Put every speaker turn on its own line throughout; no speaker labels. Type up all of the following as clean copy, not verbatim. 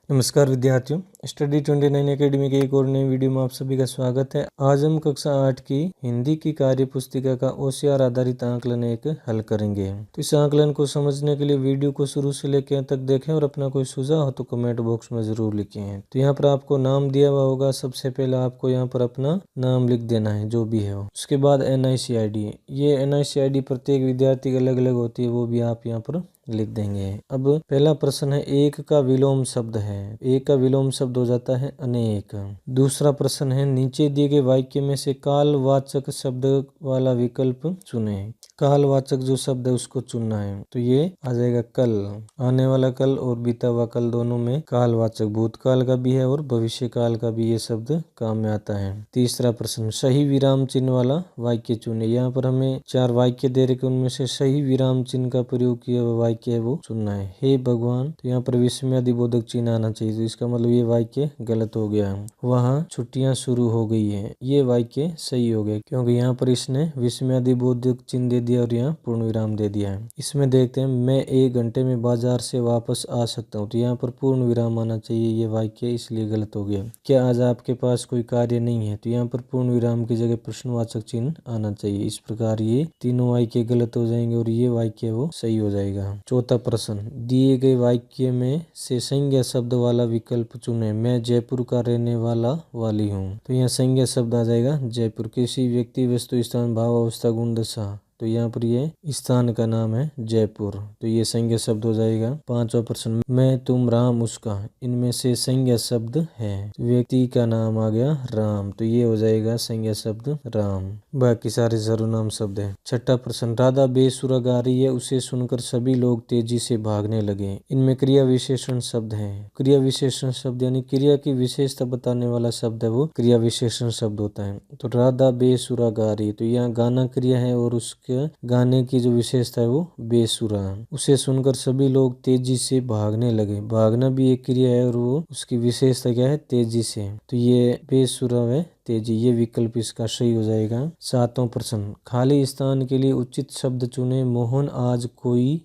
नमस्कार विद्यार्थियों, study 29 academy के एक और नई वीडियो में आप सभी का स्वागत है। आज हम कक्षा 8 की हिंदी की कार्य पुस्तिका का ओसीआर आधारित आकलन एक हल करेंगे। तो इस आकलन को समझने के लिए वीडियो को शुरू से लेकर अंत तक देखें और अपना कोई सुझाव हो तो कमेंट बॉक्स में जरूर लिखें। तो यहाँ पर आपको नाम दिया हुआ होगा, सबसे पहले आपको यहाँ पर अपना नाम लिख देना है जो भी है। उसके बाद NICID, ये NICID प्रत्येक विद्यार्थी की अलग अलग होती है, वो भी आप यहाँ पर लिख देंगे। अब पहला प्रश्न है, एक का विलोम शब्द है। एक का विलोम शब्द हो जाता है अनेक। दूसरा प्रश्न है, नीचे दिए गए वाक्य में से कालवाचक शब्द वाला विकल्प चुने। कालवाचक जो शब्द है उसको चुनना है। तो ये आ जाएगा कल, आने वाला कल और बीता हुआ कल, दोनों में कालवाचक भूतकाल का भी है और भविष्य काल का भी ये शब्द काम में आता है। तीसरा प्रश्न, सही विराम चिन्ह वाला वाक्य चुने। यहाँ पर हमें 4 वाक्य दे रखे, उनमें से सही विराम चिन्ह का प्रयोग किया हुआ वाक्य है वो चुनना है। हे भगवान, तो यहाँ पर विस्मयादिबोधक चिन्ह आना चाहिए, तो इसका मतलब ये वाक्य गलत हो गया है। वहाँ छुट्टियां शुरू हो गई है, ये वाक्य सही हो गया क्योंकि यहाँ पर इसने विस्मयादिबोधक चिन्ह दे दिया और यहाँ पूर्ण विराम दे दिया है। इसमें देखते हैं, मैं 1 घंटे में बाजार से वापस आ सकता हूँ, तो यहाँ पर पूर्ण विराम आना चाहिए, ये वाक्य इसलिए गलत हो गया। क्या आज आपके पास कोई कार्य नहीं है, तो यहाँ पर पूर्ण विराम की जगह प्रश्नवाचक चिन्ह आना चाहिए। इस प्रकार ये तीनों वाक्य गलत हो जाएंगे और ये वाक्य वो सही हो जाएगा। चौथा प्रश्न, दिए गए वाक्य में से संज्ञा शब्द वाला विकल्प चुने। मैं जयपुर का रहने वाला वाली हूँ, तो यहाँ संज्ञा शब्द आ जाएगा जयपुर। किसी व्यक्ति, वस्तु, स्थान, भाव, अवस्था, गुण, दशा, तो यहाँ पर ये स्थान का नाम है जयपुर, तो ये संज्ञा शब्द हो जाएगा। पांचवा प्रश्न, मैं, तुम, राम, उसका, इनमें से संज्ञा शब्द है। व्यक्ति का नाम आ गया राम, तो ये हो जाएगा संज्ञा शब्द राम। बाकी सारे सर्वनाम शब्द है। छठा प्रश्न, राधा बेसुरा गा रही है, उसे सुनकर सभी लोग तेजी से भागने लगे। इनमें क्रिया विशेषण शब्द है। क्रिया विशेषण शब्द यानी क्रिया की विशेषता बताने वाला शब्द है वो क्रिया विशेषण शब्द होता है। तो राधा बेसुरा गा रही, तो यहाँ गाना क्रिया है और उसके गाने की जो विशेषता है वो बेसुरा। उसे सुनकर सभी लोग तेजी से भागने लगे। भागना भी एक क्रिया है और वो उसकी विशेषता क्या है, तेजी से, तो ये बेसुरा है तेजी, ये विकल्प इसका सही हो जाएगा। सातवां प्रश्न, खाली स्थान के लिए उचित शब्द चुने। मोहन आज कोई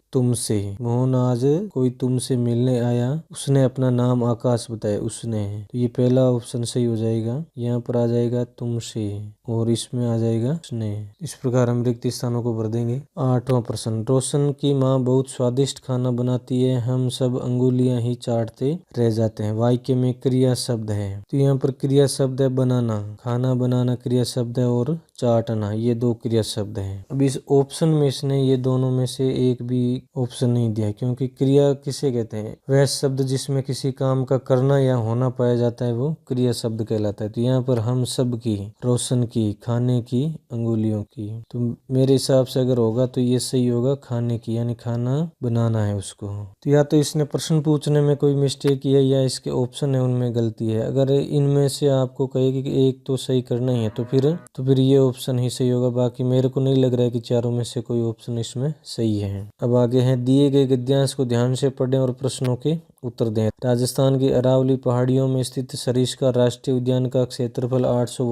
तुमसे मिलने आया, उसने अपना नाम आकाश बताया। उसने, तो ये पहला ऑप्शन सही हो जाएगा। यहाँ पर आ जाएगा तुमसे और इसमें आ जाएगा उसने। इस प्रकार हम रिक्त स्थानों को भर देंगे। आठवां प्रश्न, रोशन की माँ बहुत स्वादिष्ट खाना बनाती है, हम सब अंगुलियां ही चाटते रह जाते हैं। वाक्य में क्रिया शब्द है, तो यहाँ पर क्रिया शब्द है बनाना, खाना बनाना क्रिया शब्द है और चाटना ये 2 क्रिया शब्द हैं। अब इस ऑप्शन में इसने ये दोनों में से एक भी ऑप्शन नहीं दिया, क्योंकि क्रिया किसे कहते हैं, वह शब्द जिसमें किसी काम का करना या होना पाया जाता है वो क्रिया शब्द कहलाता है। तो यहाँ पर हम सब की, रोशन की, खाने की, अंगुलियों की, तो मेरे हिसाब से अगर होगा तो ये सही होगा, खाने की, यानी खाना बनाना है उसको। तो या तो इसने प्रश्न पूछने में कोई मिस्टेक की है या इसके ऑप्शन है उनमें गलती है। अगर इनमें से आपको कहेगी कि एक तो सही करना ही है तो फिर ये ऑप्शन ही सही होगा। बाकी मेरे को नहीं लग रहा है कि चारों में से कोई ऑप्शन इसमें सही है। अब आगे है, दिए गए गद्यांश को ध्यान से पढ़ें और प्रश्नों के उत्तर दें। राजस्थान की अरावली पहाड़ियों में स्थित सरिस्का राष्ट्रीय उद्यान का क्षेत्रफल 800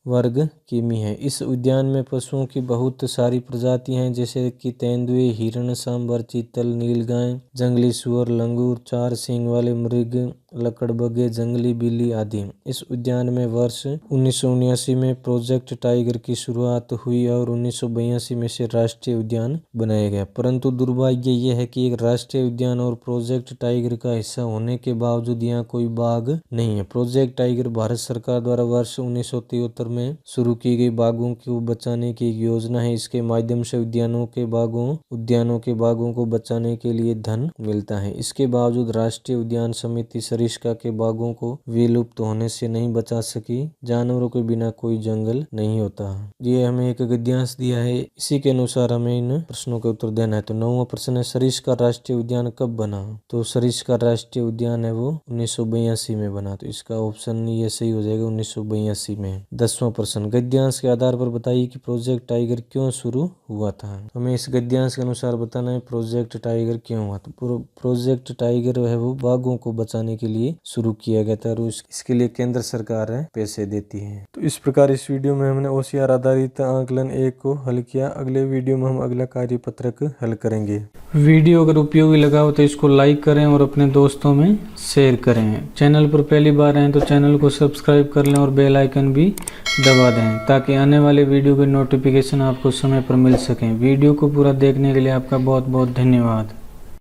वर्ग किमी है। इस उद्यान में पशुओं की बहुत सारी प्रजातियां हैं, जैसे कि तेंदुए, हिरण, सांभर, चीतल, नीलगाय, जंगली सुअर, लंगूर, 4 सींग वाले मृग, लकड़बग्गे, जंगली बिल्ली आदि। इस उद्यान में वर्ष 1979 में प्रोजेक्ट टाइगर की शुरुआत हुई और 1982 में से राष्ट्रीय उद्यान बनाया गया। परंतु दुर्भाग्य यह है कि एक राष्ट्रीय उद्यान और प्रोजेक्ट टाइगर का हिस्सा होने के बावजूद यहाँ कोई बाघ नहीं है। प्रोजेक्ट टाइगर भारत सरकार द्वारा वर्ष 1973 में शुरू की गई बाघों को बचाने की एक योजना है। इसके माध्यम से उद्यानों के बाघों को बचाने के लिए धन मिलता है। इसके बावजूद राष्ट्रीय उद्यान समिति सरिस्का के बाघों को विलुप्त होने से नहीं बचा सकी। जानवरों के बिना कोई जंगल नहीं होता। ये हमें एक गद्यांश दिया है, इसी के अनुसार हमें इन प्रश्नों के उत्तर देना है। तो 9वां प्रश्न है, सरिस्का राष्ट्रीय उद्यान कब बना। तो सरिस्का राष्ट्रीय उद्यान है वो 1982 में बना, तो इसका ऑप्शन ये सही हो जाएगा 1982 में। 10वां प्रश्न, गद्यांश के आधार पर बताइए कि प्रोजेक्ट टाइगर क्यों शुरू हुआ था। हमें इस गद्यांश के अनुसार बताना है प्रोजेक्ट टाइगर क्यों हुआ। तो प्रोजेक्ट टाइगर है वो बाघों को बचाने के लिए शुरू किया गया था और इसके लिए केंद्र सरकार है पैसे देती है। तो इस प्रकार इस वीडियो में हमने ओसीआर आधारित आकलन 1 को हल किया। अगले वीडियो में हम अगला कार्य पत्रक हल करेंगे। वीडियो अगर उपयोगी लगा हो तो इसको लाइक
करें और अपने दोस्तों में शेयर करें। चैनल पर पहली बार आए तो चैनल को सब्सक्राइब कर लें और बेल आइकन भी दबा दें ताकि आने वाले वीडियो के नोटिफिकेशन आपको समय पर मिल सकें। वीडियो को पूरा देखने के लिए आपका बहुत बहुत धन्यवाद।